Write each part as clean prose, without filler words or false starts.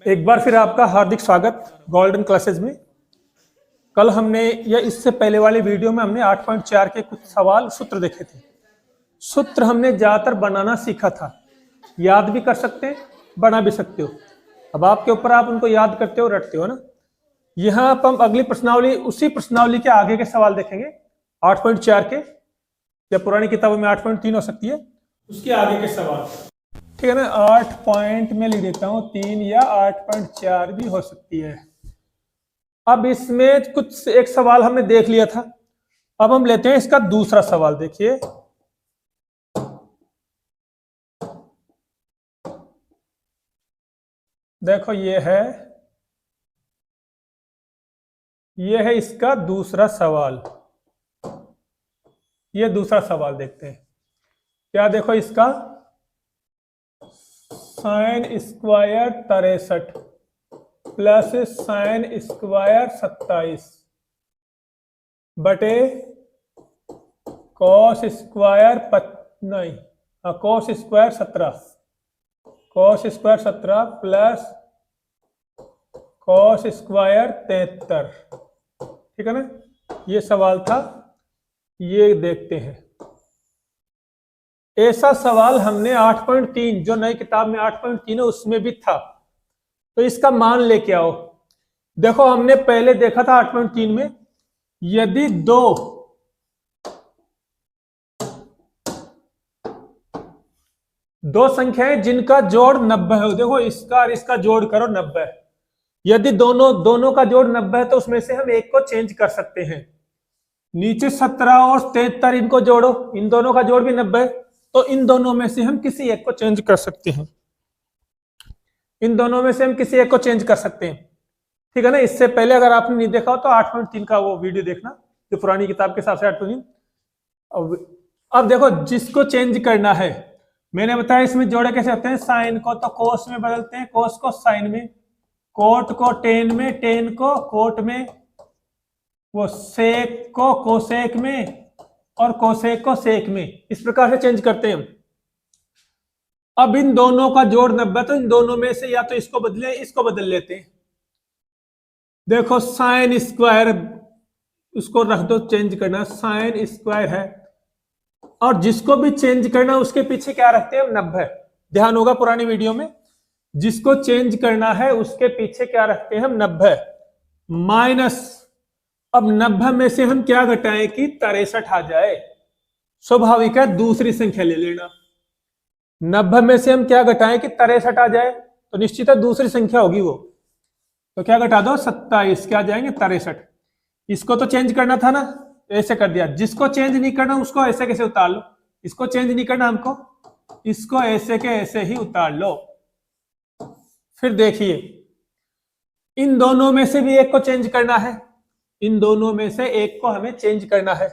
एक बार फिर आपका हार्दिक स्वागत गोल्डन क्लासेस में। कल हमने या इससे पहले वाले वीडियो में हमने 8.4 के कुछ सवाल सूत्र देखे थे। सूत्र हमने ज़्यादातर बनाना सीखा था, याद भी कर सकते हैं, बना भी सकते हो। अब आपके ऊपर, आप उनको याद करते हो, रटते हो ना। यहाँ पर हम अगली प्रश्नावली, उसी प्रश्नावली के आगे के सवाल देखेंगे 8.4 के, या पुरानी किताबों में 8.3 हो सकती है, उसके आगे के सवाल। ठीक है ना, 8 पॉइंट में लिख देता हूं 3 या 8.4 भी हो सकती है। अब इसमें कुछ एक सवाल हमने देख लिया था, अब हम लेते हैं इसका दूसरा सवाल। देखिए, देखो ये है इसका दूसरा सवाल। ये दूसरा सवाल देखते हैं क्या। देखो इसका sine square 63 plus sine square 27 बटे cos square cos square 17 plus cos square 73। ठीक है ना, ये सवाल था, ये देखते हैं। ऐसा सवाल हमने 8.3, जो नई किताब में 8.3 है उसमें भी था, तो इसका मान लेके आओ। देखो हमने पहले देखा था 8.3 में, यदि दो संख्याएं जिनका जोड़ 90 है, देखो इसका और इसका जोड़ करो 90। यदि दोनों का जोड़ 90 है तो उसमें से हम एक को चेंज कर सकते हैं। नीचे 17 और 73 इनको जोड़ो, इन दोनों का जोड़ भी 90 है, तो इन दोनों में से हम किसी एक को चेंज कर सकते हैं। इन दोनों में से हम किसी एक को चेंज कर सकते हैं। ठीक है ना। इससे पहले अगर आपने नहीं देखा हो तो 8.3 का वो वीडियो देखना, जो पुरानी किताब के हिसाब से 8.3। अब देखो, जिसको चेंज करना है, मैंने बताया इसमें जोड़े कैसे होते हैं। साइन को तो कोस में बदलते हैं, कोस को साइन में, कोट को टेन में, टेन को कोट में, वो सेक को कोसेक में, और कोसेक को सेक में। इस प्रकार से चेंज करते हैं। अब इन दोनों का जोड़ 90, तो इन दोनों में से या तो इसको बदले, इसको बदल लेते हैं। देखो साइन स्क्वायर, उसको रख दो, चेंज करना, साइन स्क्वायर है, और जिसको भी चेंज करना उसके पीछे क्या रखते हैं हम, 90। ध्यान होगा पुरानी वीडियो में, जिसको चेंज करना है उसके पीछे क्या रखते हैं हम, 90 माइनस। अब 90 में से हम क्या घटाएं कि 63 आ जाए। स्वाभाविक है, दूसरी संख्या ले लेना। 90 में से हम क्या घटाएं कि 63 आ जाए, तो निश्चित है दूसरी संख्या होगी वो। तो क्या घटा दो, 27, क्या जाएंगे 63। इसको तो चेंज करना था ना, ऐसे कर दिया। जिसको चेंज नहीं करना उसको ऐसे कैसे उतार लो। इसको चेंज नहीं करना हमको, इसको ऐसे के ऐसे ही उतार लो। फिर देखिए, इन दोनों में से भी एक को चेंज करना है, इन दोनों में से एक को हमें चेंज करना है।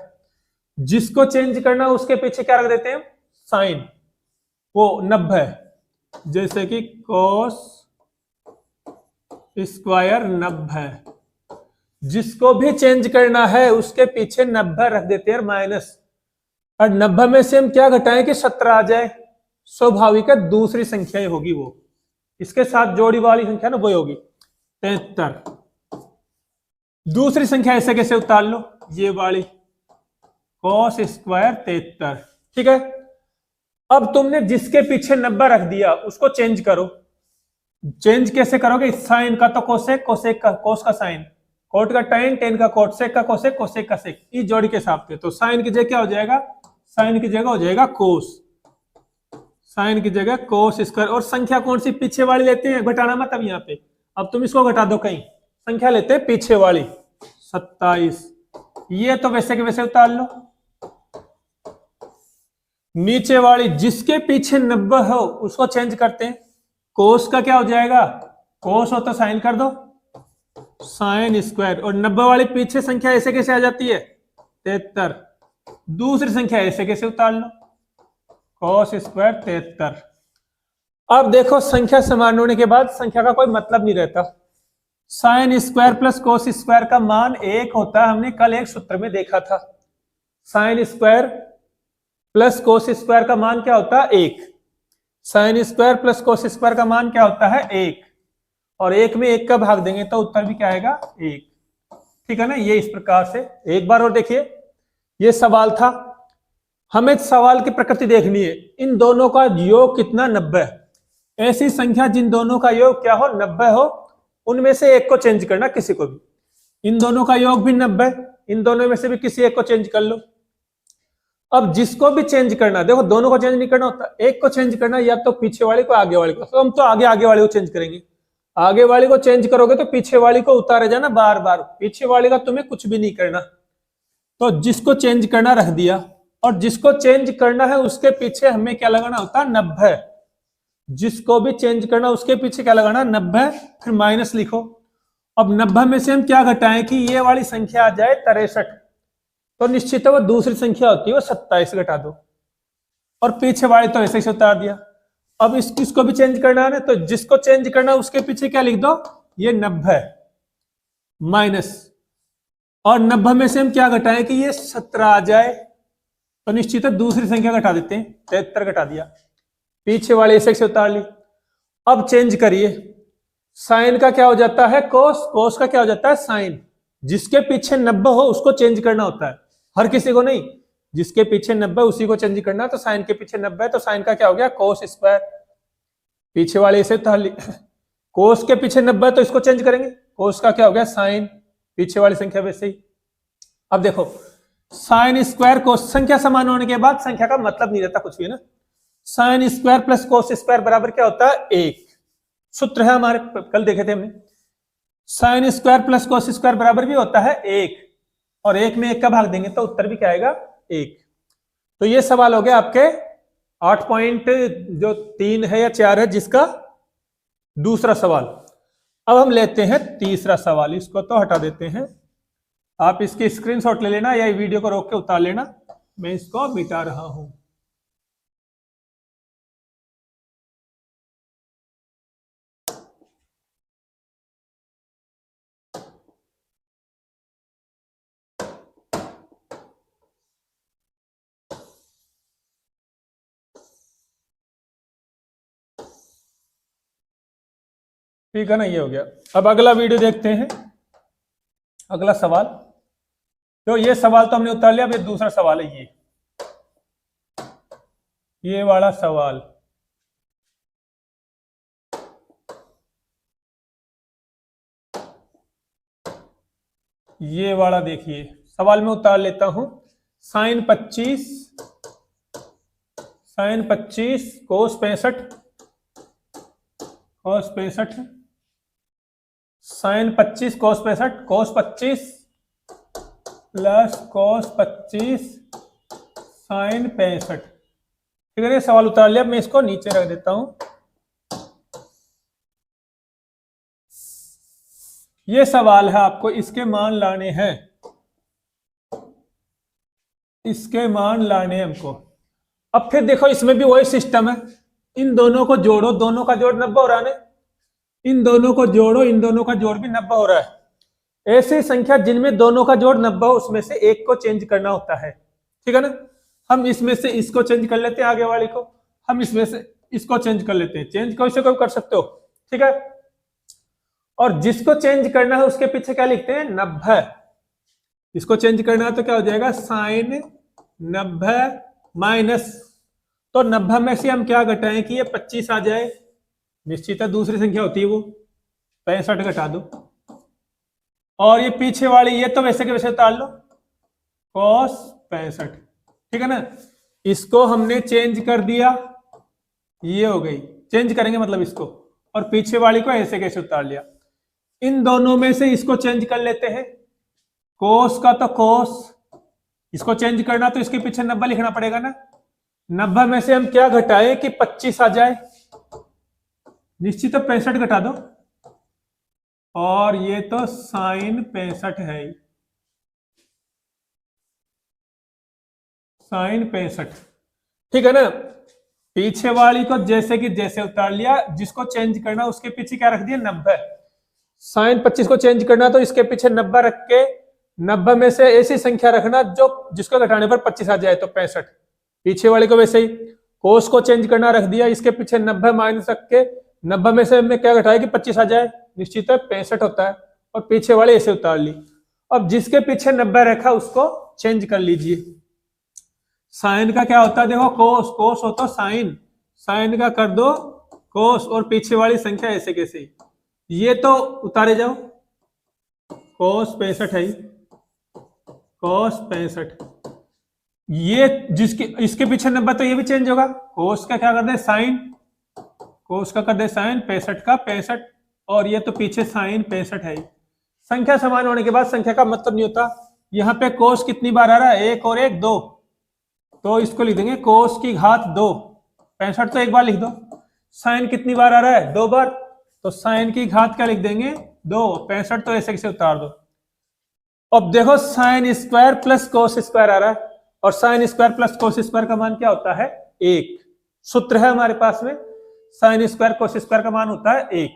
जिसको चेंज करना उसके पीछे क्या रख देते हैं, साइन, वो 90, जैसे कि कोस स्क्वायर 90। जिसको भी चेंज करना है उसके पीछे 90 रख देते हैं माइनस। और 90 में से हम क्या घटाएं कि 17 आ जाए। स्वाभाविक है दूसरी संख्या ही होगी वो, इसके साथ जोड़ी वाली संख्या ना वही होगी 73। दूसरी संख्या ऐसे कैसे उतार लो, ये वाली कॉस स्क्वायर 73। ठीक है। अब तुमने जिसके पीछे 90 रख दिया उसको चेंज करो। चेंज कैसे करोगे, साइन का तो कोसेक, कोसेक का कोस का साइन, कोट का टेन, टेन का कोट, सेक का कोसेक, कोसेक का सेक, इस जोड़ी के हिसाब से। तो साइन की जगह क्या हो जाएगा, साइन की जगह हो जाएगा कोस, साइन की जगह कोस स्क्वायर। और संख्या कौन सी, पीछे वाली लेते हैं, घटाना मत। अब यहाँ पे अब तुम इसको घटा दो, कहीं संख्या लेते हैं पीछे वाली 27। ये तो वैसे के वैसे उतार लो। नीचे वाली जिसके पीछे 90 हो उसको चेंज करते हैं। कोस का क्या हो जाएगा, कोस हो तो साइन कर दो, साइन स्क्वायर। और 90 वाली पीछे संख्या ऐसे कैसे आ जाती है, 73। दूसरी संख्या ऐसे कैसे उतार लो, कॉस स्क्वायर 73। अब देखो, संख्या समान होने के बाद संख्या का कोई मतलब नहीं रहता। Sign square plus cos square का मान 1 होता है, हमने कल एक सूत्र में देखा था। Sign square plus cos square का मान क्या होता है, 1। Sign square plus cos square का मान क्या होता है, 1। और 1 में 1 का भाग देंगे तो उत्तर भी क्या आएगा 1। ठीक है ना, ये इस प्रकार से। एक बार और देखिए, ये सवाल था, हमें सवाल की प्रकृति देखनी है। इन दोनों का योग कितना 90, ऐसी संख्या जिन दोनों का योग क्या हो 90 हो, उनमें से एक को चेंज करना किसी को भी। इन दोनों का योग भी 90, इन दोनों में से भी किसी एक को चेंज कर लो। अब जिसको भी चेंज करना, देखो दोनों को चेंज नहीं करना होता, एक को चेंज करना, या तो पीछे वाले को आगे वाले को। तो हम तो आगे वाले को चेंज करेंगे। आगे वाले को चेंज करोगे तो पीछे वाले को उतारे जाना बार बार, पीछे वाले का तुम्हें कुछ भी नहीं करना। तो जिसको चेंज करना रख दिया, और जिसको चेंज करना है उसके पीछे हमें क्या लगाना होता है 90। जिसको भी चेंज करना उसके पीछे क्या लगाना 90, फिर माइनस लिखो। अब 90 में से हम क्या घटाएं कि ये वाली संख्या आ जाए 63, तो निश्चित है वो दूसरी संख्या होती है वो 27 घटा दो, और पीछे वाले तो ऐसे ही उतार दिया। अब इसको भी चेंज करना है ना, तो जिसको चेंज करना उसके पीछे क्या लिख दो, ये 90 माइनस, और 90 में से हम क्या घटाएं कि ये 17 आ जाए, तो निश्चित है दूसरी संख्या घटा देते हैं, 73 घटा दिया, पीछे वाले ऐसे से उतार ली। अब चेंज करिए, साइन का क्या हो जाता है कोस, कोस का क्या हो जाता है साइन। जिसके पीछे 90 हो उसको चेंज करना होता है, हर किसी को नहीं। जिसके पीछे 90 उसी को चेंज करना, तो साइन के पीछे 90 है तो साइन का क्या हो गया कोस स्क्वायर, पीछे वाले इसे उतार ली। कोस के पीछे 90 तो इसको चेंज करेंगे, कोस का क्या हो गया साइन, पीछे वाली संख्या वैसे ही। अब देखो साइन स्क्वायर कोस, संख्या समान होने के बाद संख्या का मतलब नहीं रहता कुछ भी ना। Sign square plus cos square बराबर क्या होता है 1, सूत्र है हमारे, कल देखे थे हमने। Sign square plus cos square बराबर भी होता है 1, और 1 में 1 का भाग देंगे तो उत्तर भी क्या आएगा 1। तो ये सवाल हो गया आपके 8.3 है या 4 है, जिसका दूसरा सवाल। अब हम लेते हैं तीसरा सवाल, इसको तो हटा देते हैं, आप इसकी स्क्रीनशॉट ले लेना या वीडियो को रोक के उतार लेना, मैं इसको मिटा रहा हूं। ठीक है ना, ये हो गया। अब अगला वीडियो देखते हैं, अगला सवाल। तो ये सवाल तो हमने उतार लिया, अब ये दूसरा सवाल है, ये वाला सवाल। ये वाला देखिए, सवाल में उतार लेता हूं, साइन 25 कोस 65 साइन 25 कोस 65 कोस 25 प्लस कोस 25 साइन 65। ठीक है, ये सवाल उतार लिया, मैं इसको नीचे रख देता हूं। ये सवाल है, आपको इसके मान लाने हैं, इसके मान लाने हैं हमको। अब फिर देखो इसमें भी वही सिस्टम है, इन दोनों को जोड़ो, दोनों का जोड़ 90 हो रहा है, इन दोनों को जोड़ो, इन दोनों का जोड़ भी 90 हो रहा है। ऐसी संख्या जिनमें दोनों का जोड़ 90 हो उसमें से एक को चेंज करना होता है। ठीक है ना, हम इसमें से इसको चेंज कर लेते हैं, आगे वाले को, हम इसमें से इसको चेंज कर लेते हैं, चेंज कैसे कोई कर सकते हो। ठीक है, और जिसको चेंज करना है उसके पीछे क्या लिखते हैं 90। इसको चेंज करना है तो क्या हो जाएगा साइन 90 माइनस, तो 90 में से हम क्या घटाएं कि ये 25 आ जाए, निश्चित है दूसरी संख्या होती है वो 65 घटा दो, और ये पीछे वाली ये तो वैसे के वैसे उतार लो cos 65। ठीक है ना, इसको हमने चेंज कर दिया, ये हो गई, चेंज करेंगे मतलब इसको, और पीछे वाली को ऐसे कैसे उतार लिया। इन दोनों में से इसको चेंज कर लेते हैं, कोस का तो कोस, इसको चेंज करना तो इसके पीछे 90 लिखना पड़ेगा ना। 90 में से हम क्या घटाएं कि 25 आ जाए, निश्चित 65 घटा दो, और ये तो साइन 65 है, साइन 65। ठीक है ना, पीछे वाली को जैसे कि जैसे उतार लिया, जिसको चेंज करना उसके पीछे क्या रख दिया 90। साइन 25 को चेंज करना तो इसके पीछे 90 रख के, 90 में से ऐसी संख्या रखना जो जिसको घटाने पर 25 आ जाए, तो 65। पीछे वाले को वैसे ही, कोस को चेंज करना रख दिया, इसके पीछे 90 माइनस रख के 90 में से हमें क्या घटाया कि 25 आ जाए, निश्चित है 65 होता है, और पीछे वाले ऐसे उतार ली। अब जिसके पीछे 90 रखा उसको चेंज कर लीजिए। साइन का क्या होता है, देखो कोस, कोस होता साइन, साइन का कर दो कोस, और पीछे वाली संख्या ऐसे कैसे, ये तो उतारे जाओ, कोस 65 है, कोस 65, ये जिसके इसके पीछे 90 तो ये भी चेंज होगा, कोस का क्या कर दे साइन, कोस का कर दे साइन 65 का 65, और ये तो पीछे साइन 65 है। संख्या समान होने के बाद संख्या का मतलब नहीं होता। यहाँ पे कोस कितनी बार आ रहा है, एक और एक दो, तो इसको लिख देंगे कोस की घात 2, 65 तो एक बार लिख दो। साइन कितनी बार आ रहा है, 2 बार, तो साइन की घात क्या लिख देंगे 2, 65 तो ऐसे कैसे उतार दो। अब देखो sine square plus cos square आ रहा है, और sine square plus cos square का मान क्या होता है 1। सूत्र है हमारे पास में, साइन स्क्वायर कोस स्क्वायर का मान होता है 1।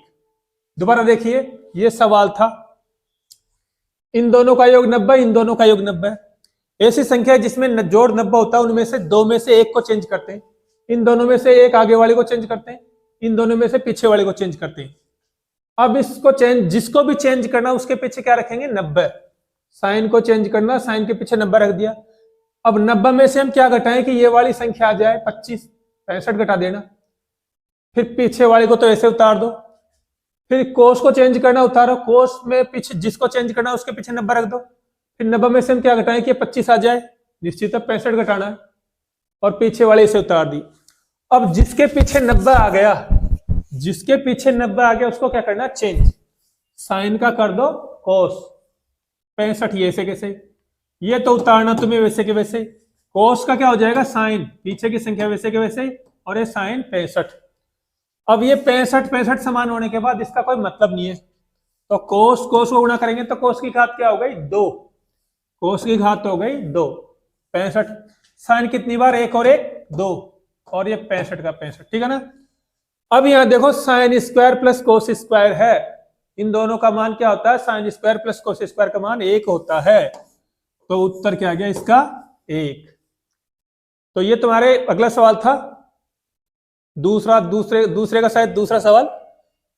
दोबारा देखिए, ये सवाल था, इन दोनों का योग 90, इन दोनों का योग 90। ऐसी संख्या है जिसमें जोड़ 90 होता है, उनमें से दो में से एक को चेंज करते हैं, इन दोनों में से एक आगे वाले को चेंज करते हैं, इन दोनों में से पीछे वाले को चेंज करते हैं। अब इसको चेंज, जिसको भी चेंज करना उसके पीछे क्या रखेंगे 90। साइन को चेंज करना, साइन के पीछे 90 रख दिया। अब 90 में से हम क्या घटाएं कि ये वाली संख्या आ जाए 25, 65 घटा देना, फिर पीछे वाले को तो ऐसे उतार दो, फिर कोस को चेंज करना, उतारो, कोस में पीछे जिसको चेंज करना उसके पीछे 90 रख दो, फिर 90 में से हम क्या घटाएं कि 25 आ जाए, निश्चित है 65 घटाना है, और पीछे वाले इसे उतार दी। अब जिसके पीछे 90 आ गया, जिसके पीछे 90 आ गया उसको क्या करना चेंज, साइन का कर दो कोस 65, ये ऐसे कैसे, ये तो उतारना तुम्हें वैसे के वैसे, कोस का क्या हो जाएगा साइन, पीछे की संख्या वैसे के वैसे, और ये साइन 65। अब ये 65 समान होने के बाद इसका कोई मतलब नहीं है, तो कोस कोस को गुणा करेंगे तो कोस की घात क्या हो गई 2, कोस की घात हो गई 2, 65। साइन कितनी बार, एक और एक 2, और ये 65 का 65, ठीक है ना। अब यहां देखो sine square plus cos square है, इन दोनों का मान क्या होता है, sign square plus cos square का मान 1 होता है, तो उत्तर क्या आ गया इसका 1। तो ये तुम्हारे अगला सवाल था, दूसरे का शायद दूसरा सवाल।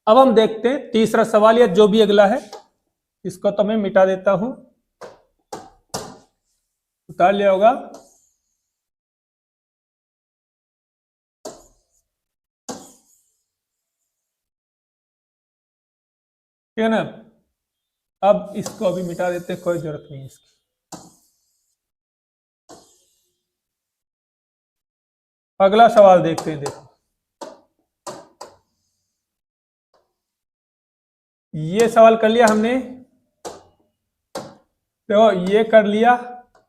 अब हम देखते हैं तीसरा सवाल, या जो भी अगला है, इसको तो मैं मिटा देता हूं, उतार लिया होगा। ठीक है ना, अब इसको अभी मिटा देते, कोई जरूरत नहीं इसकी। अगला सवाल देखते हैं, देखो ये सवाल कर लिया हमने, देखो ये कर लिया,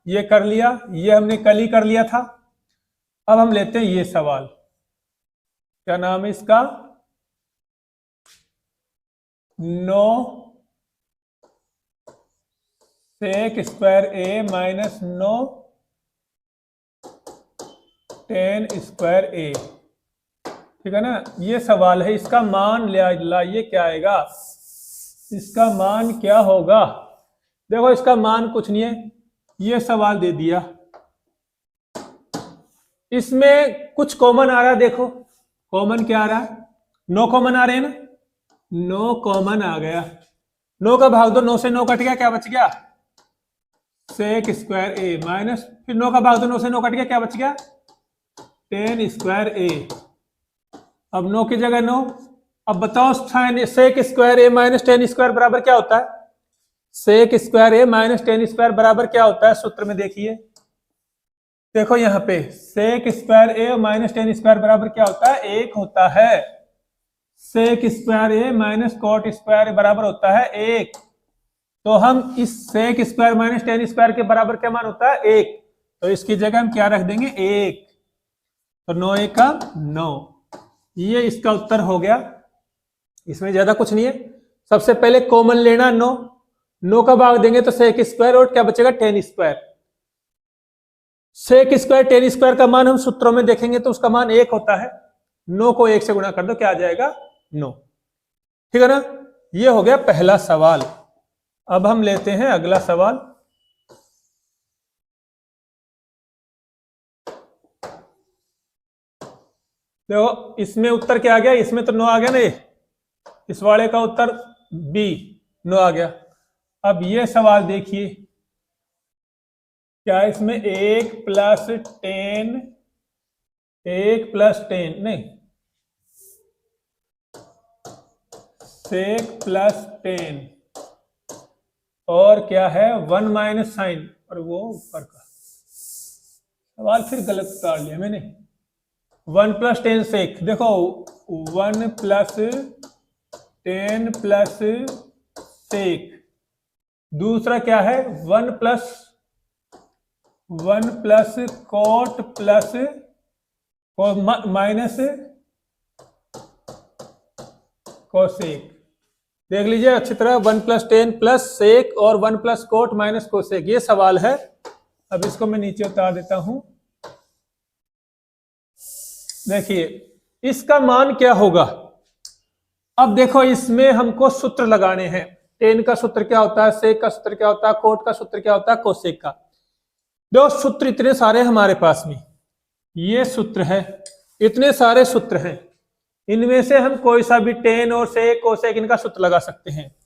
ये कर लिया, ये हमने कल ही कर लिया था। अब हम लेते हैं ये सवाल, क्या नाम है इसका, 9 सेक स्क्वायर ए माइनस 9 10 स्क्वायर ए, ठीक है ना। ये सवाल है, इसका मान लाइए क्या आएगा, इसका मान क्या होगा। देखो इसका मान कुछ नहीं है, ये सवाल दे दिया, इसमें कुछ कॉमन आ रहा है, देखो कॉमन क्या आ रहा है, 9 कॉमन आ रहे हैं ना, 9 कॉमन आ गया, 9 का भाग दो, 9 से 9 कट गया, क्या बच गया सेक स्क्वायर ए, माइनस फिर 9 का भाग दो, 9 से 9 कट गया, क्या बच गया 10 स्क्वायर ए। अब 9 की जगह 9, अब बताओ सेक स्क्वायर ए माइनस 10 स्क्वायर बराबर क्या होता है, सेक स्क्वायर ए माइनस 10 स्क्वायर बराबर क्या होता है, सूत्र में देखिए, देखो यहां पे सेक स्क्वायर ए माइनस 10 स्क्वायर बराबर क्या होता है 1 होता है, सेक स्क्वायर ए माइनस कॉट स्क्वायर बराबर होता है 1, तो हम इस सेक स्क्वायर माइनस 10 स्क्वायर के बराबर क्या मान होता है 1, तो इसकी जगह हम क्या रख देंगे 1, तो 9 1 का 9, ये इसका उत्तर हो गया। इसमें ज्यादा कुछ नहीं है, सबसे पहले कॉमन लेना 9, 9 का भाग देंगे तो सेक स्क्वायर, और क्या बचेगा 10 स्क्वायर, सेक स्क्वायर 10 स्क्वायर का मान हम सूत्रों में देखेंगे तो उसका मान 1 होता है, 9 को 1 से गुणा कर दो, क्या आ जाएगा 9, ठीक है ना। ये हो गया पहला सवाल। अब हम लेते हैं अगला सवाल, देखो इसमें उत्तर क्या आ गया, इसमें तो 9 आ गया ना, इस वाले का उत्तर बी, नो आ गया। अब ये सवाल देखिए, क्या इसमें 1+10, 1+10 नहीं, sec+10 और क्या है 1 माइनस साइन, और वो ऊपर का सवाल फिर गलत उतार लिया मैंने। 1+10 सेक, देखो 1+10 सेक, दूसरा क्या है 1+1 कोट प्लस माइनस कोसेक। देख लीजिए अच्छी तरह, 1+10 प्लस सेक और 1+ कोट माइनस कोसेक, ये सवाल है। अब इसको मैं नीचे उतार देता हूं। देखिए इसका मान क्या होगा। अब देखो इसमें हमको सूत्र लगाने हैं। टेन का सूत्र क्या होता है, सेक का सूत्र क्या होता है, कोट का सूत्र क्या होता है, कोसेक का। दो सूत्र इतने सारे हमारे पास में, ये सूत्र है, इतने सारे सूत्र हैं, इनमें से हम कोई सा भी टेन और सेक कोसेक इनका सूत्र लगा सकते हैं।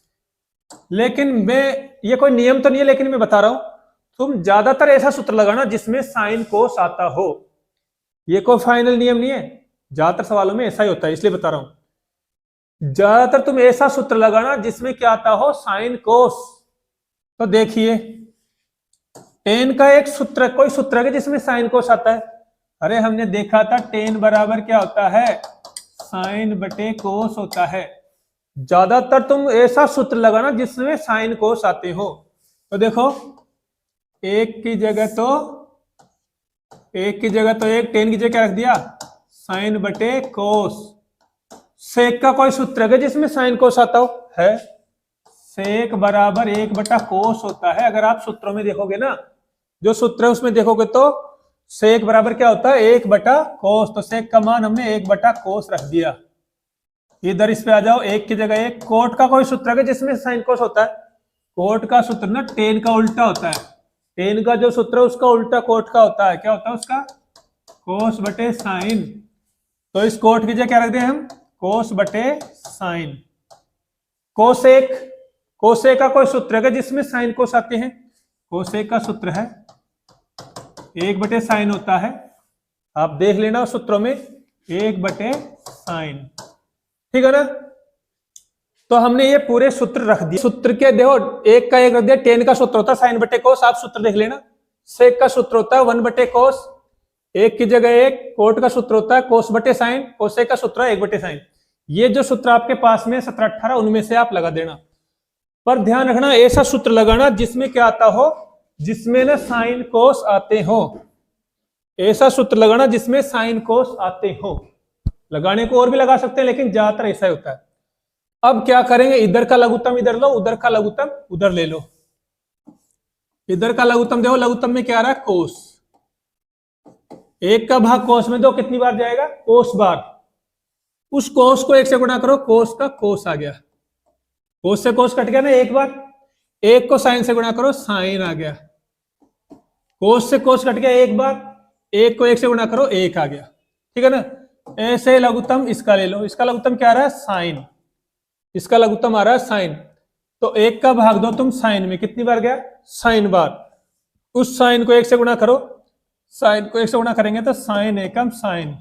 लेकिन मैं, ये कोई नियम तो नहीं है, लेकिन मैं बता रहा हूं, तुम ज्यादातर ऐसा सूत्र लगाना जिसमें साइन कोस आता हो। ये कोई फाइनल नियम नहीं है, ज्यादातर सवालों में ऐसा ही होता है, इसलिए बता रहा हूं। ज्यादातर तुम ऐसा सूत्र लगाना जिसमें क्या आता हो, साइन कोस। तो देखिए टेन का एक सूत्र, कोई सूत्र है जिसमें साइन कोस आता है। अरे हमने देखा था टेन बराबर क्या होता है, साइन बटे कोस होता है। ज्यादातर तुम ऐसा सूत्र लगाना जिसमें साइन कोस आते हो। तो देखो एक की जगह तो एक, टेन की जगह क्या रख दिया, साइन बटे कोस। सेक का कोई सूत्र है जिसमें साइन कोस आता हो, है सेक बराबर 1/कोस होता है। अगर आप सूत्रों में देखोगे ना, जो सूत्र है उसमें देखोगे तो सेक बराबर क्या होता है, 1/कोस। तो सेक का मान हमने 1/कोस रख दिया। इधर इस पे आ जाओ, एक की जगह एक। कोट का कोई सूत्र है जिसमें साइन कोस होता है, कोट का सूत्र ना टेन का उल्टा होता है। टेन का जो सूत्र है उसका उल्टा कोट का होता है। क्या होता है उसका, कोस बटे साइन। तो इस कोट की जगह क्या रख दें हम, कोस बटे साइन। कोसेक, कोसेक का कोई सूत्र है जिसमें साइन कोस आते हैं। कोसेक का सूत्र है 1/साइन होता है। आप देख लेना सूत्रों में 1/साइन, ठीक है ना। तो हमने ये पूरे सूत्र रख दिए। सूत्र के देखो, एक का एक रख दिया। टेन का सूत्र होता है साइन बटे कोस, आप सूत्र देख लेना। सेक का सूत्र होता है 1/कोस, एक की जगह एक। कोट का सूत्र होता है कोस बटे साइन, कोसेक का सूत्र है 1/साइन। ये जो सूत्र आपके पास में 17-18, उनमें से आप लगा देना। पर ध्यान रखना ऐसा सूत्र लगाना जिसमें क्या आता हो, जिसमें ना साइन कोस आते हो। ऐसा सूत्र लगाना जिसमें साइन कोस आते हो। लगाने को और भी लगा सकते हैं, लेकिन ज्यादातर ऐसा ही होता है। अब क्या करेंगे, इधर का लघुत्तम इधर लो, उधर का लघुत्तम उधर ले लो। इधर का लघुत्तम देखो, लघुत्तम में क्या आ रहा है, कोस। एक का भाग कोस में दो, कितनी बार जाएगा, कोस बार। उस कोस को एक से गुणा करो, कोस का कोस आ गया। कोस से कोस कट गया ना एक बार। एक को साइन से गुणा करो, साइन आ गया। कोस से कोस कट गया एक बार, एक को एक से गुणा करो, एक आ गया। ठीक है ना। ऐसे लघुत्तम इसका ले लो, इसका लघुत्तम क्या आ रहा है, साइन। इसका लघुत्तम आ रहा है साइन। तो एक का भाग दो तुम साइन में, कितनी बार गया, साइन बार। उस साइन को एक से गुणा करो, साइन को एक से गुणा करेंगे तो साइन एकम साइन।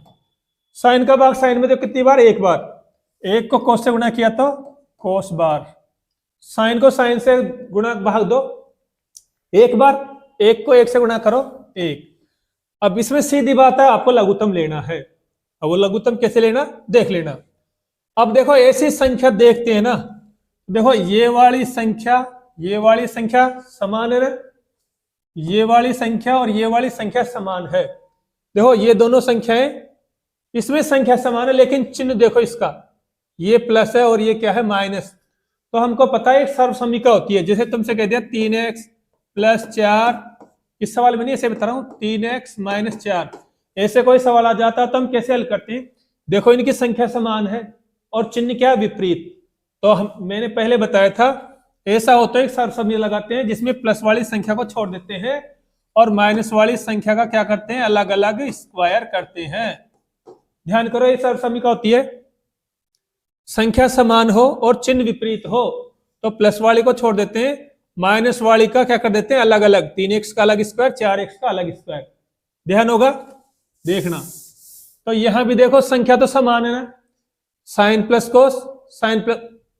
साइन का भाग साइन में तो कितनी बार, एक बार। एक को कोस से गुणा किया तो कोस बार। साइन को साइन से गुणा भाग दो एक बार, एक को एक से गुणा करो, एक। अब इसमें सीधी बात है, आपको लघुत्तम लेना है। अब वो लघुत्तम कैसे लेना देख लेना। अब देखो ऐसी संख्या देखते हैं ना, देखो ये वाली संख्या समान है ना, ये वाली संख्या और ये वाली संख्या समान है। देखो ये दोनों संख्याएं, इसमें संख्या समान है, लेकिन चिन्ह देखो इसका, ये प्लस है और ये क्या है, माइनस। तो हमको पता है एक सर्वसमीका होती है। जैसे तुमसे कह दिया 3x + 4, इस सवाल में नहीं, ऐसे बता रहा हूं, 3x - 4। ऐसे कोई सवाल आ जाता तो हम कैसे हल करते हैं, देखो इनकी संख्या समान है और चिन्ह क्या, विपरीत। तो मैंने पहले बताया था, ऐसा होता है एक सर्वसमीका लगाते हैं जिसमें प्लस वाली संख्या को छोड़ देते हैं और माइनस वाली संख्या का क्या करते हैं, अलग अलग स्क्वायर करते हैं। ध्यान करो, ये सर्वसमीका होती है। संख्या समान हो और चिन्ह विपरीत हो तो प्लस वाली को छोड़ देते हैं, माइनस वाली का क्या कर देते हैं अलग अलग, 3x का अलग स्क्वायर, 4x का अलग स्क्वायर। ध्यान होगा देखना। तो यहां भी देखो संख्या तो समान है ना, sine plus cos, sine plus,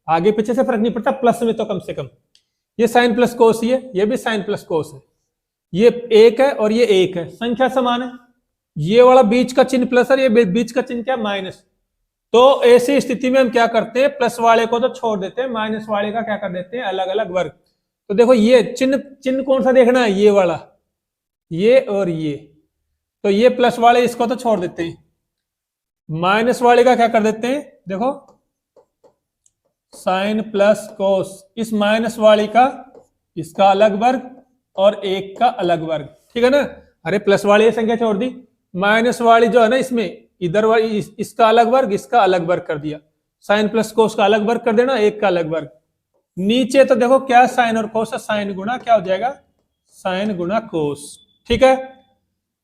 आगे पीछे से फर्क नहीं पड़ता, प्लस में तो कम से कम, ये साइन प्लस कोस ही है, ये भी साइन प्लस कोस है, ये एक है और ये एक है, संख्या समान है। ये वाला बीच का चिन्ह प्लस और ये बीच का चिन्ह क्या माइनस। तो ऐसी स्थिति में हम क्या करते हैं, प्लस वाले को तो छोड़ देते हैं, माइनस वाले का क्या कर देते हैं अलग अलग वर्ग। तो देखो ये चिन्ह चिन्ह कौन सा देखना है, ये वाला, ये और ये। तो ये प्लस वाले इसको तो छोड़ देते हैं, माइनस वाले का क्या कर देते हैं, देखो साइन प्लस कोस, इस माइनस वाली का इसका अलग वर्ग और एक का अलग वर्ग, ठीक है ना। अरे प्लस वाली ये संख्या छोड़ दी, माइनस वाली जो है ना इसमें इधर वाली इसका अलग वर्ग, इसका अलग वर्ग कर दिया, साइन प्लस कोस का अलग वर्ग कर देना, एक का अलग वर्ग। नीचे तो देखो क्या साइन और कोस है, साइन गुना क्या हो जाएगा, साइन गुना कोस, ठीक है।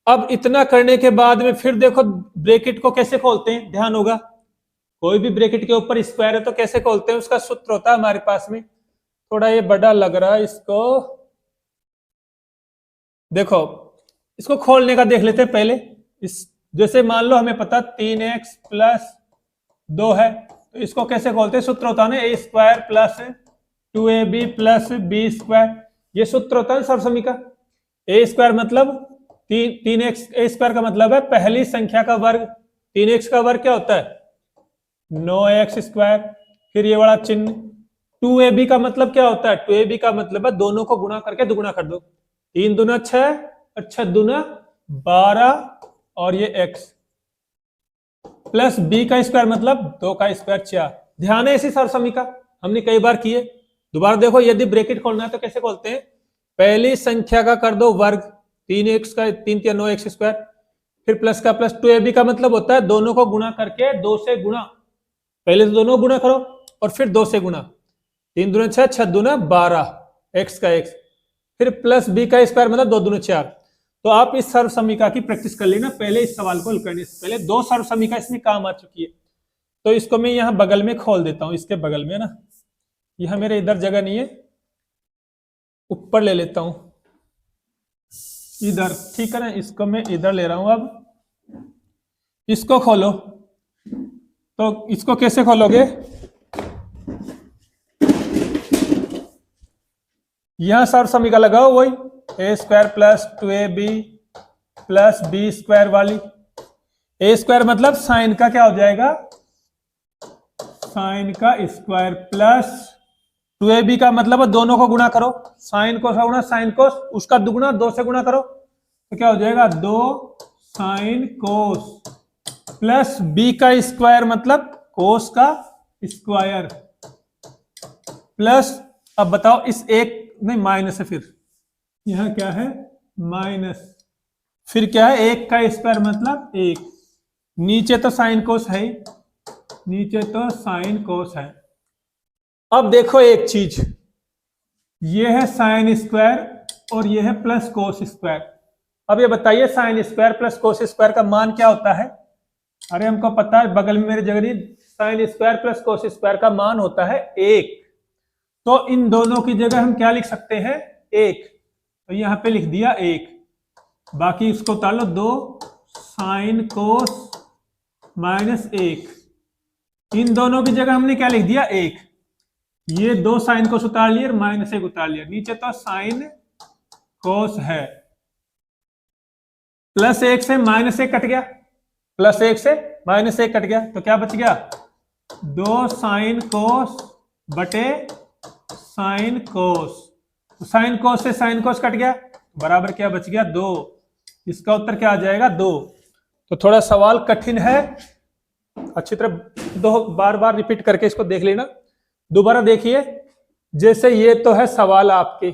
अब इतना करने के बाद में फिर देखो ब्रैकेट को कैसे खोलते हैं, ध्यान होगा, कोई भी ब्रैकेट के ऊपर स्क्वायर है तो कैसे खोलते हैं, उसका सूत्र होता है हमारे पास में, थोड़ा ये बड़ा लग रहा है इसको, देखो इसको खोलने का देख लेते हैं पहले। इस जैसे मान लो हमें पता 3x प्लस 2 है, तो इसको कैसे खोलते हैं, सूत्र होता है ना a square plus 2ab plus b square, ये सूत्र होता है सरसमी का। ए स्क्वायर मतलब 3x, ए स्क्वायर का मतलब है पहली संख्या का वर्ग, 3x का वर्ग क्या होता है 9x स्क्वायर, फिर ये वाला चिन्ह। 2ab का मतलब क्या होता है, 2ab का मतलब है दोनों को गुणा करके दुगुना कर दो, 3 दूना 6 और 6 दूना 12 और ये x प्लस b का स्क्वायर मतलब 2 का स्क्वायर 4। ध्यान है इसी सरसमी का, हमने कई बार किए। दोबारा देखो यदि ब्रैकेट खोलना है तो कैसे खोलते हैं, पहली संख्या का कर दो वर्ग, 3x का 3 या 9x स्क्वायर, फिर प्लस का प्लस, 2ab का मतलब होता है दोनों को गुणा करके 2 से गुणा, पहले तो दोनों गुणा करो और फिर 2 से गुणा, 3 दूना 6, 6 दूना 12, x का x, फिर प्लस b का स्क्वायर मतलब 2 दूना 4। तो आप इस सर्वसमीका की प्रैक्टिस कर लेना, पहले इस सवाल को हल करने से पहले 2 सर्वसमीका इसमें काम आ चुकी है। तो इसको मैं यहाँ बगल में खोल देता हूँ, इसके बगल में ना, यह मेरे इधर जगह नहीं है, ऊपर ले लेता हूं इधर, ठीक है ना, इसको मैं इधर ले रहा हूं। अब इसको खोलो, तो इसको कैसे खोलोगे, यहां सर्वसमीका लगाओ वही a square plus 2ab plus b square वाली। ए स्क्वायर मतलब साइन का क्या हो जाएगा, साइन का स्क्वायर प्लस 2ab का मतलब दोनों को गुणा करो, साइन कोस का गुणा साइन कोस, उसका दुगुना 2 से गुणा करो तो क्या हो जाएगा 2 साइन कोस, प्लस b का स्क्वायर मतलब कोस का स्क्वायर, प्लस अब बताओ इस एक नहीं माइनस है, फिर यहां क्या है माइनस, फिर क्या है 1 का स्क्वायर मतलब 1, नीचे तो साइन कोस है, नीचे तो साइन कोस है। अब देखो एक चीज, ये है साइन स्क्वायर और ये है प्लस कोस स्क्वायर। अब ये बताइए sign square plus cos square का मान क्या होता है, अरे हमको पता है बगल में मेरे जगह नहीं, sign square plus cos square का मान होता है 1। तो इन दोनों की जगह हम क्या लिख सकते हैं 1, तो यहां पे लिख दिया 1, बाकी इसको उतार लो 2 साइन कोस माइनस 1, इन दोनों की जगह हमने क्या लिख दिया 1, ये 2 साइन कोस उतार लिए, माइनस 1 उतार लिया, नीचे तो साइन कोस है, प्लस 1 से माइनस 1 कट गया, प्लस 1 से माइनस 1 कट गया, तो क्या बच गया 2 साइन कोस बटे साइन कोस, तो साइन कोस से साइन कोस कट गया, बराबर क्या बच गया 2, इसका उत्तर क्या आ जाएगा 2। तो थोड़ा सवाल कठिन है, अच्छी तरह 2 बार बार रिपीट करके इसको देख लेना। दोबारा देखिए, जैसे ये तो है सवाल आपके,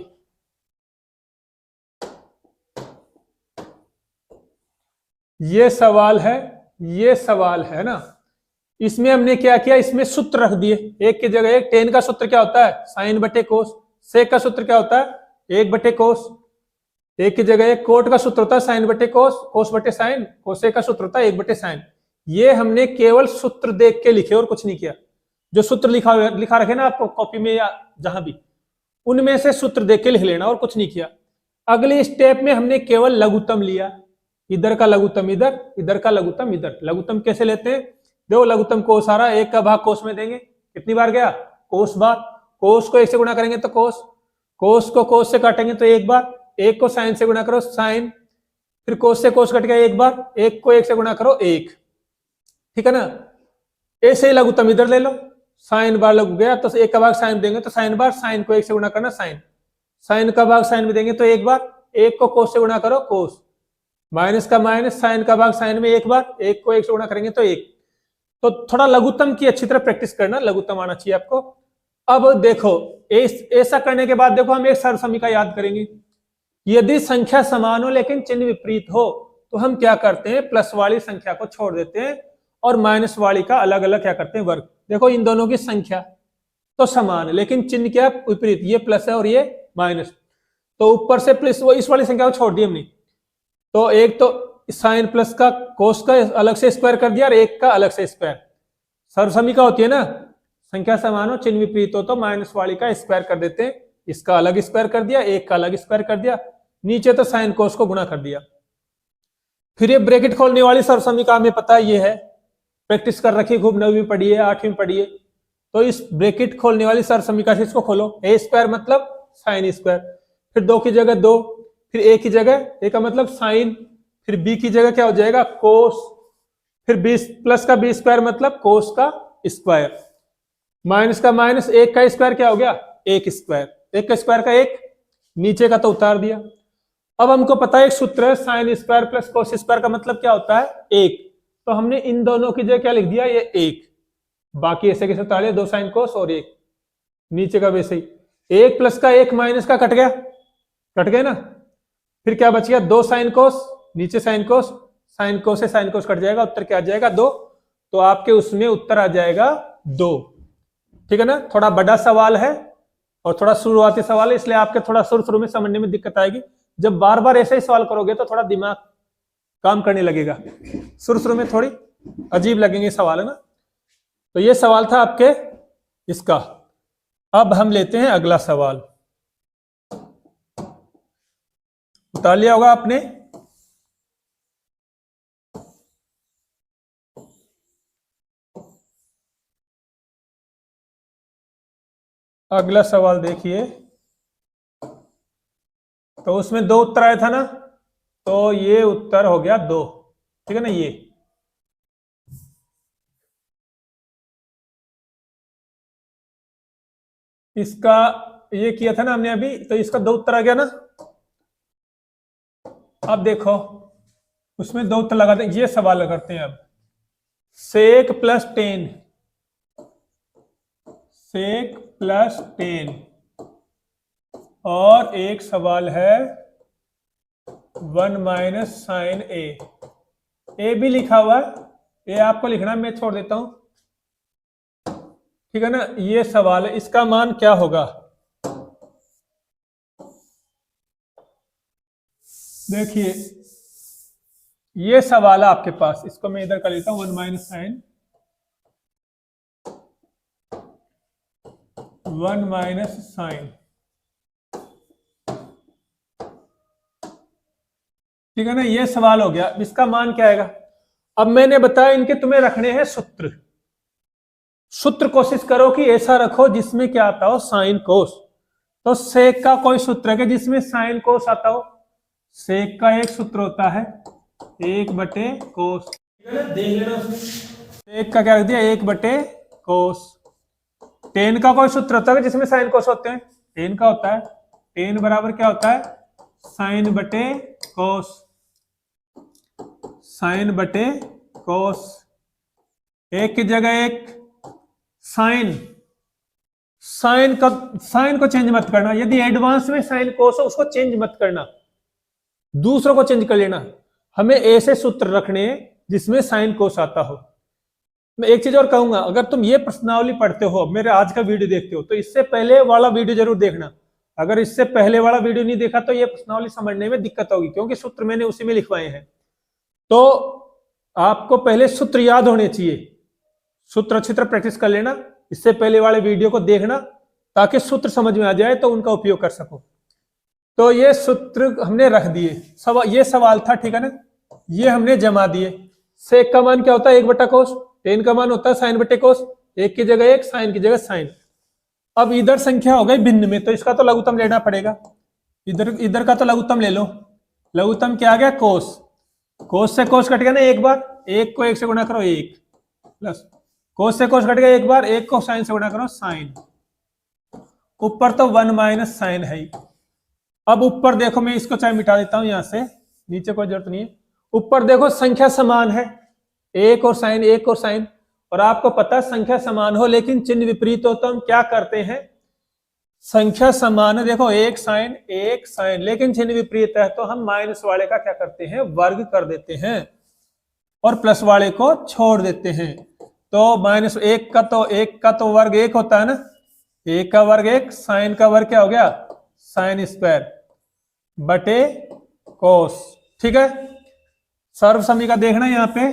ये सवाल है, ये सवाल है ना, इसमें हमने क्या किया, इसमें सूत्र रख दिए, एक की जगह एक, टेन का सूत्र क्या होता है साइन बटे कोस, सेक का सूत्र क्या होता है 1 बटे कोस, एक की जगह एक, कोट का सूत्र होता है साइन बटे कोस, कोस बटे साइन, कोसेक का सूत्र होता है 1 बटे साइन। ये हमने केवल सूत्र देख के लिखे और कुछ नहीं किया। जो सूत्र लिखा रखे ना आपको कॉपी में या जहां भी, उनमें से सूत्र देख के लिख लेना और कुछ नहीं किया। अगले स्टेप में हमने केवल लघुत्तम लिया, इधर का लघुत्तम इधर, इधर का लघुत्तम इधर। लघुत्तम कैसे लेते हैं? देखो लघुत्तम कोस आ रहा है, 1 का भाग कोस में देंगे, कितनी बार गया? कोस बार। कोस को 1 से गुणा करेंगे तो कोस, कोस को कोस से काटेंगे तो 1 बार, 1 को साइन से गुणा करो साइन, फिर कोस से कोस कट गया 1 बार, 1 को 1 से गुणा करो 1, ठीक है ना। ऐसे ही लघुत्तम इधर ले लो, साइन बार लग गया तो 1 का भाग साइन देंगे तो साइन बार, साइन को 1 से गुणा करना साइन, साइन का भाग साइन में देंगे तो 1 बार, 1 को कोस से गुणा करो कोस, माइनस का माइनस, साइन का भाग साइन में 1 बार, 1 को 1 से गुणा करेंगे तो 1। तो थोड़ा लघुत्तम की अच्छी तरह प्रैक्टिस करना, लघुत्तम आना चाहिए आपको। अब देखो ऐसा करने के बाद देखो हम एक सरसमीका याद करेंगे। यदि संख्या समान हो लेकिन चिन्ह विपरीत हो तो हम क्या करते हैं? प्लस वाली संख्या को छोड़ देते हैं और माइनस वाली का अलग अलग क्या करते हैं? वर्ग। देखो इन दोनों की संख्या तो समान है लेकिन चिन्ह क्या विपरीत, ये प्लस है और ये माइनस, तो ऊपर से प्लस वो इस वाली संख्या को छोड़ दी हमने, तो एक तो साइन प्लस का कोस का अलग से स्क्वायर कर दिया और 1 का अलग से स्क्वायर। सरसमीका होती है ना, संख्या समान हो चिन्ह विपरीत हो तो माइनस वाली का स्क्वायर कर देते हैं, इसका अलग स्क्वायर कर दिया, 1 का अलग स्क्वायर कर दिया, नीचे तो साइन कोस को गुणा कर दिया। फिर ये ब्रैकेट खोलने वाली सरसमीका हमें पता है ये है, प्रैक्टिस कर रखी खूब, 9वीं पढ़ी है 8वीं पढ़ी है। तो इस ब्रैकेट खोलने वाली सरसमीका से इसको खोलो, ए स्क्वायर मतलब साइन स्क्वायर, फिर 2 की जगह 2, फिर ए की जगह ए का मतलब साइन, फिर बी की जगह क्या हो जाएगा? कोस, फिर 20 प्लस का बी स्क्वायर मतलब कोस का स्क्वायर, माइनस का माइनस, 1 का स्क्वायर क्या हो गया? 1 स्क्वायर, 1 का स्क्वायर का 1, नीचे का तो उतार दिया। अब हमको पता है एक सूत्र है sign square plus cos square का मतलब क्या होता है? 1, तो हमने इन दोनों की जगह क्या लिख दिया? ये 1, बाकी ऐसे कैसे उतार लिया? 2 साइन कोस और 1, नीचे का वैसे ही, 1 प्लस का 1 माइनस का कट गया, कट गया ना, फिर क्या बच गया? 2 साइन कोस, नीचे साइन कोस, साइन कोस से साइन कोस कट जाएगा, उत्तर क्या आ जाएगा? 2। तो आपके उसमें उत्तर आ जाएगा 2, ठीक है ना। थोड़ा बड़ा सवाल है और थोड़ा शुरुआती सवाल है, इसलिए आपके थोड़ा शुरू में समझने में दिक्कत आएगी। जब बार बार ऐसे ही सवाल करोगे तो थोड़ा दिमाग काम करने लगेगा, शुरू में थोड़ी अजीब लगेंगे सवाल, है ना। तो ये सवाल था आपके इसका। अब हम लेते हैं अगला सवाल, उतार लिया होगा आपने। अगला सवाल देखिए, तो उसमें 2 उत्तर आया था ना, तो ये उत्तर हो गया 2, ठीक है ना। ये इसका ये किया था ना हमने अभी, तो इसका 2 उत्तर आ गया ना। अब देखो उसमें 2 उत्तर लगाते हैं, ये सवाल करते हैं अब। सेक प्लस 10, सेक प्लस 10, और एक सवाल है 1 माइनस साइन ए भी लिखा हुआ है, ये आपको लिखना, मैं छोड़ देता हूं, ठीक है ना। ये सवाल है, इसका मान क्या होगा? देखिए ये सवाल है आपके पास, इसको मैं इधर कर लेता हूं, 1 माइनस साइन 1 माइनस साइन, ठीक है ना। ये सवाल हो गया, इसका मान क्या आएगा? अब मैंने बताया इनके तुम्हें रखने हैं सूत्र, सूत्र कोशिश करो कि ऐसा रखो जिसमें क्या आता हो? Sine cos. तो सेक का कोई सूत्र है कि जिसमें साइन कोस आता हो? सेक का एक सूत्र होता है 1/कोस, देख लेना। सेक का क्या रख दिया? 1/कोस। 10 का कोई सूत्र होता है जिसमें साइन कोस होते हैं? 10 का होता है 10 बराबर क्या होता है? साइन बटे कोस, साइन बटे कोस, 1 की जगह 1 साइन, साइन का साइन को चेंज मत करना, यदि एडवांस में साइन कोस हो उसको चेंज मत करना, दूसरों को चेंज कर लेना। हमें ऐसे सूत्र रखने हैं जिसमें साइन कोस आता हो। मैं एक चीज और कहूंगा, अगर तुम ये प्रश्नावली पढ़ते हो, मेरे आज का वीडियो देखते हो, तो इससे पहले वाला वीडियो जरूर देखना। अगर इससे पहले वाला वीडियो नहीं देखा तो ये प्रश्नावली समझने में दिक्कत होगी, क्योंकि सूत्र मैंने उसी में लिखवाए हैं। तो आपको पहले सूत्र याद होने चाहिए, सूत्र अच्छी तरह प्रैक्टिस कर लेना, इससे पहले वाले वीडियो को देखना ताकि सूत्र समझ में आ जाए तो उनका उपयोग कर सको। तो ये सूत्र हमने रख दिए, ये सवाल था, ठीक है ना, ये हमने जमा दिए। सेक का मान क्या होता है, 1/cos, टेन का मान होता है साइन बटे कोस, एक की जगह एक, साइन की जगह साइन। अब इधर संख्या हो गई भिन्न में, तो इसका तो लघुत्तम लेना पड़ेगा, इधर का तो लघुत्तम ले लो। लघुत्तम क्या आ गया, कोस, कोस से कोस कट गया ना एक बार, एक को एक से गुणा करो एक, प्लस कोस से कोस कट गया एक बार, एक को साइन से गुणा करो साइन, ऊपर तो 1 माइनस साइन है ही। अब ऊपर देखो, मैं इसको चाहे मिटा देता हूं यहां से, नीचे कोई जरूरत नहीं है। ऊपर देखो संख्या समान है, एक और साइन, एक और साइन, और आपको पता है संख्या समान हो लेकिन चिन्ह विपरीत हो तो हम क्या करते हैं, संख्या समान है, देखो एक साइन लेकिन चिन्ह विपरीत है तो हम माइनस वाले का क्या करते हैं, वर्ग कर देते हैं और प्लस वाले को छोड़ देते हैं। तो माइनस एक का तो वर्ग एक होता है ना, एक का वर्ग एक, साइन का वर्ग क्या हो गया, साइन स्क्वायर बटे कोस, ठीक है। सर्व समीकरण देखना यहां पे,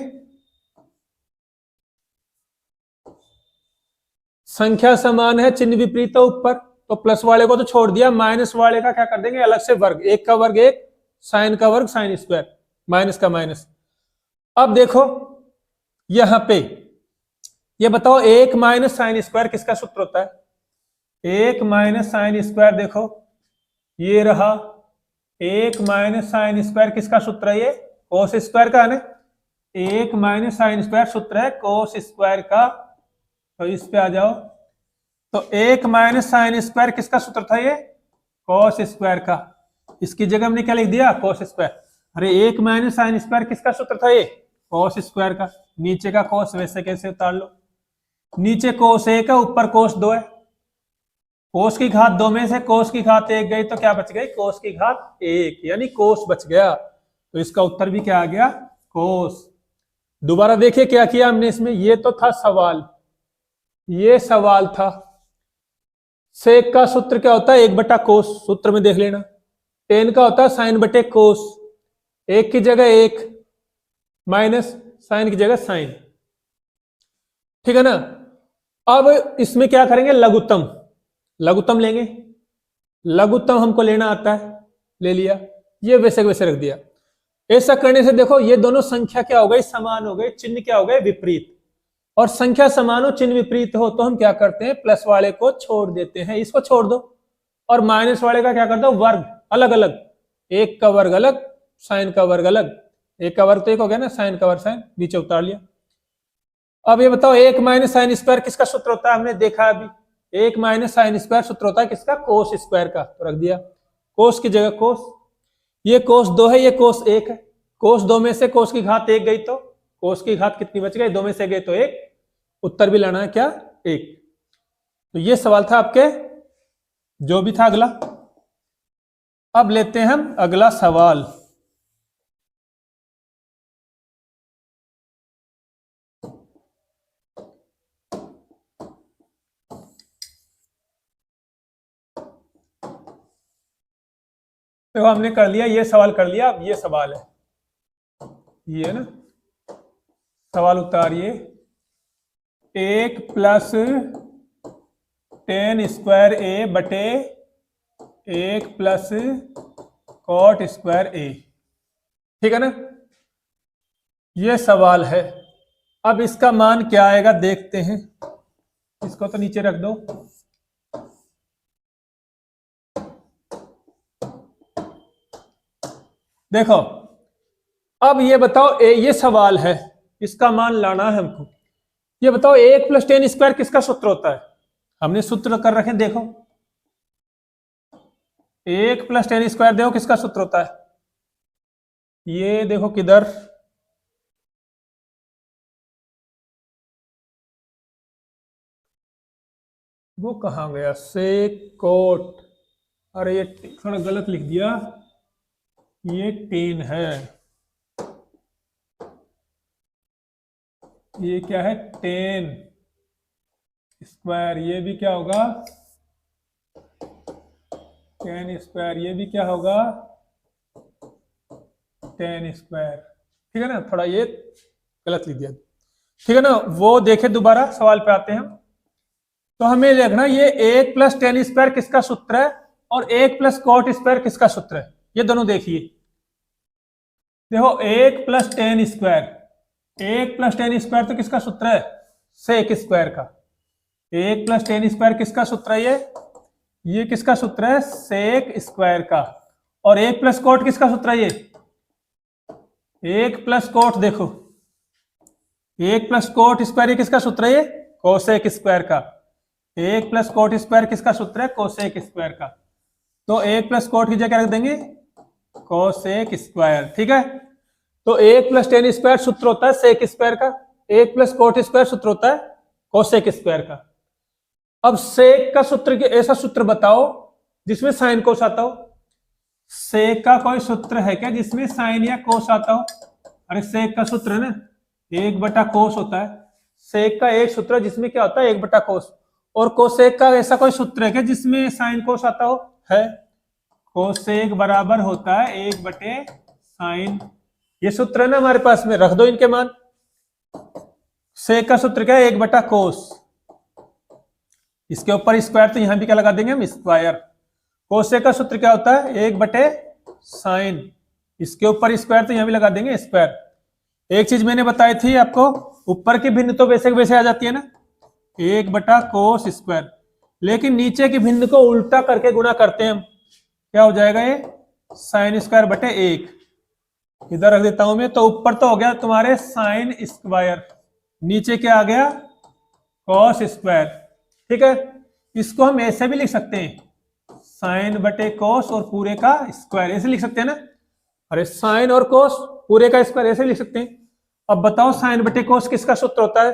संख्या समान है चिन्ह विपरीत है ऊपर, तो प्लस वाले को तो छोड़ दिया, माइनस वाले का क्या कर देंगे, अलग से वर्ग, एक का वर्ग एक, साइन का वर्ग साइन स्क्वायर, माइनस का माइनस। अब देखो यहां पे ये बताओ, एक माइनस साइन स्क्वायर किसका सूत्र होता है, एक माइनस साइन स्क्वायर, देखो ये रहा, एक माइनस साइन स्क्वायर किसका सूत्र है, ये कोस स्क्वायर का है ना, एक माइनस साइन स्क्वायर सूत्र है कोस स्क्वायर का। तो इस पे आ जाओ, तो एक माइनस साइन स्क्वायर किसका सूत्र था, ये कोस स्क्वायर का, इसकी जगह हमने क्या लिख दिया, कोस स्क्वायर। अरे एक माइनस साइन स्क्वायर किसका सूत्र था, ये कोस स्क्वायर का, नीचे का कोस वैसे कैसे उतार लो, नीचे कोस एक है ऊपर कोस दो है, कोस की घात दो में से कोस की घात एक गई तो क्या बच गई, कोस की घात एक, यानी कोस बच गया। तो इसका उत्तर भी क्या आ गया, कोस। दोबारा देखिए क्या किया हमने इसमें, ये तो था सवाल, ये सवाल था। सेक का सूत्र क्या होता है, 1/cos, सूत्र में देख लेना। टेन का होता है साइन बटे कोस, एक की जगह एक, माइनस साइन की जगह साइन, ठीक है ना। अब इसमें क्या करेंगे, लघुत्तम, लघुत्तम लेंगे, लघुत्तम हमको लेना आता है, ले लिया, ये वैसे वैसे रख दिया। ऐसा करने से देखो ये दोनों संख्या क्या हो गई, समान हो गई, चिन्ह क्या हो गए, विपरीत। और संख्या समान हो चिन्ह विपरीत हो तो हम क्या करते हैं, प्लस वाले को छोड़ देते हैं, इसको छोड़ दो, और माइनस वाले का क्या कर दो, वर्ग अलग अलग, एक का वर्ग अलग, साइन का वर्ग अलग, एक का वर्ग तो एक हो गया ना, साइन का वर्ग साइन, नीचे उतार लिया। अब ये बताओ, एक माइनस साइन स्क्वायर किसका सूत्र होता है, हमने देखा अभी, एक माइनस साइन स्क्वायर सूत्र होता है किसका, कोस स्क्वायर का, तो रख दिया कोस की जगह कोस। ये कोस दो है, ये कोस एक है, कोस दो में से कोस की घात एक गई तो कोस की घात कितनी बच गई, दो में से गए तो एक, उत्तर भी लाना है क्या, एक। तो ये सवाल था आपके, जो भी था अगला। अब लेते हैं हम अगला सवाल। तो हमने कर लिया, ये सवाल कर लिया, अब ये सवाल है, ये है ना, सवाल उतारिए, 1 प्लस टेन स्क्वायर ए बटे 1 प्लस कॉट स्क्वायर ए, ठीक है ना, ये सवाल है। अब इसका मान क्या आएगा देखते हैं, इसको तो नीचे रख दो। देखो अब ये बताओ, ये सवाल है, इसका मान लाना है हमको। ये बताओ 1 प्लस टेन स्क्वायर किसका सूत्र होता है, हमने सूत्र कर रखे, देखो 1 प्लस टेन स्क्वायर देखो किसका सूत्र होता है, ये देखो किधर, वो कहां गया, सेकोट, अरे ये थोड़ा गलत लिख दिया, ये 10 है, ये क्या है 10 स्क्वायर, ये भी क्या होगा 10 स्क्वायर, ये भी क्या होगा 10 स्क्वायर, ठीक है ना, थोड़ा ये गलत लिख दिया, ठीक है ना। वो देखे दोबारा सवाल पे आते हैं हम। तो हमें देखना ये 1 प्लस टेन स्क्वायर किसका सूत्र है और 1 प्लस कॉट स्क्वायर किसका सूत्र है, ये दोनों देखिए। देखो 1 plus ten square, 1 plus ten square तो किसका सूत्र है, सेक स्क्वायर का। 1 प्लस टेन स्क्वायर किसका सूत्र है, ये किसका सूत्र है, सेक स्क्वायर का। और 1 प्लस कॉट किसका सूत्र है, ये 1 प्लस कॉट, देखो 1 प्लस कॉट स्क्वायर ये किसका सूत्र है, ये कोसेक स्क्वायर का। 1 प्लस कॉट स्क्वायर किसका सूत्र है, कोसेक स्क्वायर का। तो 1 प्लस कॉट की जगह रख देंगे कोसेक स्क्वायर, ठीक है। तो 1 प्लस टेन स्क्वायर सूत्र होता है सेक स्क्वायर का, 1 प्लस कॉट स्क्वायर सूत्र होता है कोसेक स्क्वायर का। अब सेक का सूत्र के ऐसा सूत्र बताओ जिसमें साइन कोस आता हो। सेक का कोई सूत्र है क्या जिसमें साइन या कोस आता हो? अरे सेक का सूत्र है ना 1 बटा कोस होता है। सेक का एक सूत्र जिसमें क्या होता है 1 बटा कोस। और कोसेक का ऐसा कोई सूत्र है क्या जिसमें साइन कोस आता हो? है। कोसेक बराबर होता है 1 बटे साइन, ये सूत्र है ना हमारे पास में, रख दो इनके मान। सेक का सूत्र क्या है 1 बटा कोस, इसके ऊपर स्क्वायर तो यहां भी क्या लगा देंगे हम, स्क्वायर। कोसेक का सूत्र क्या होता है 1 बटे साइन, इसके ऊपर स्क्वायर तो यहां भी लगा देंगे स्क्वायर। एक चीज मैंने बताई थी आपको, ऊपर की भिन्न तो वैसे वैसे आ जाती है ना 1 बटा कोस स्क्वायर, लेकिन नीचे की भिन्न को उल्टा करके गुणा करते हैं हम, क्या हो जाएगा ये साइन स्क्वायर बटे 1। इधर रख देता हूं मैं। तो ऊपर तो हो गया तुम्हारे साइन स्क्वायर, नीचे क्या आ गया कॉस स्क्वायर, ठीक है। इसको हम ऐसे भी लिख सकते हैं साइन बटे कोस और पूरे का स्क्वायर, ऐसे लिख सकते हैं ना। अरे साइन और कोस पूरे का स्क्वायर ऐसे लिख सकते हैं। अब बताओ साइन बटे कोस किसका सूत्र होता है?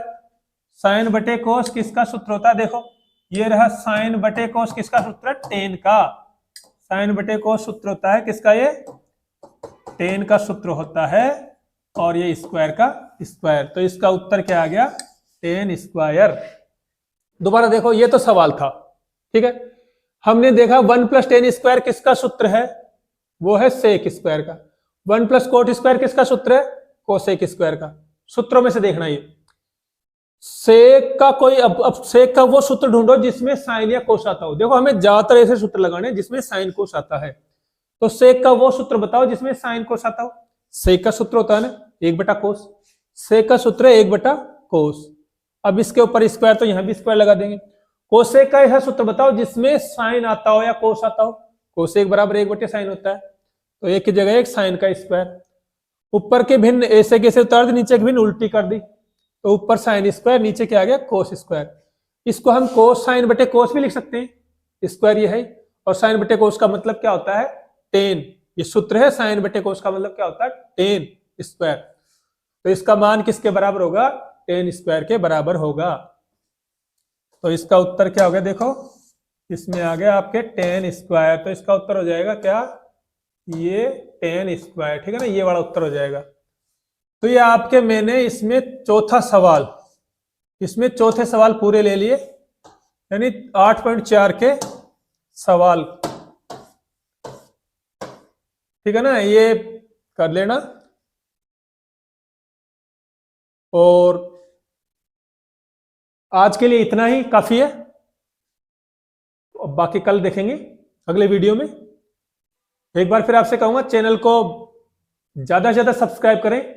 साइन बटे कोस किसका सूत्र होता है? देखो ये रहा साइन बटे कोस किसका सूत्र है, टेन का। साइन बटे कोस सूत्र होता है किसका, ये टेन का सूत्र होता है, और ये स्क्वायर का स्क्वायर। तो इसका उत्तर क्या आ गया, टेन स्क्वायर। दोबारा देखो ये तो सवाल था, ठीक है। हमने देखा 1 प्लस टेन स्क्वायर किसका सूत्र है, वो है सेक स्क्वायर का। 1 प्लस कोट स्क्वायर किसका सूत्र है, कोसेक स्क्वायर का। सूत्रों में से देखना ये सेक का कोई, अब सेक का वो सूत्र ढूंढो जिसमें साइन या कोस आता हो। देखो हमें ज्यादातर ऐसे सूत्र लगाने जिसमें साइन कोस आता है। तो सेक का वो सूत्र बताओ जिसमें साइन कोस आता हो। सेक का सूत्र होता है ना 1 बटा कोस, सेक का सूत्र है 1 बटा कोस। अब इसके ऊपर स्क्वायर तो यहां भी स्क्वायर लगा देंगे। कोसेक का यह सूत्र बताओ जिसमें साइन आता हो या कोस आता हो। कोसेक बराबर 1 बटे साइन होता है, तो एक की जगह एक साइन का स्क्वायर। ऊपर के भिन्न ऐसे कैसे उतार दी, नीचे की भिन्न उल्टी कर दी, तो ऊपर साइन स्क्वायर नीचे क्या आ गया कोस स्क्वायर। इसको हम कोस साइन बटे कोस भी लिख सकते हैं, स्क्वायर ये है। और साइन बटे कोस का मतलब क्या होता है, टेन। ये सूत्र है साइन बटे कोस का मतलब क्या होता है, टेन स्क्वायर। तो इसका मान किसके बराबर होगा, टेन स्क्वायर के बराबर होगा। तो इसका उत्तर क्या हो गया, देखो इसमें आ गया आपके टेन स्क्वायर। तो इसका उत्तर हो जाएगा क्या, ये टेन स्क्वायर, ठीक है ना, ये वाला उत्तर हो जाएगा। तो ये आपके मैंने इसमें चौथा सवाल, इसमें चौथे सवाल पूरे ले लिए, यानी 8.4 के सवाल, ठीक है ना, ये कर लेना। और आज के लिए इतना ही काफी है, बाकी कल देखेंगे अगले वीडियो में। एक बार फिर आपसे कहूंगा चैनल को ज्यादा से ज्यादा सब्सक्राइब करें।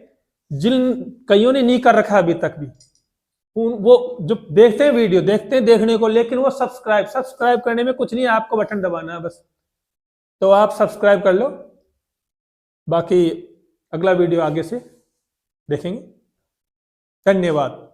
जिन कईयों ने नहीं कर रखा अभी तक भी, वो जो देखते हैं वीडियो देखते हैं देखने को, लेकिन वो सब्सक्राइब करने में कुछ नहीं है, आपको बटन दबाना है बस। तो आप सब्सक्राइब कर लो, बाकी अगला वीडियो आगे से देखेंगे। धन्यवाद।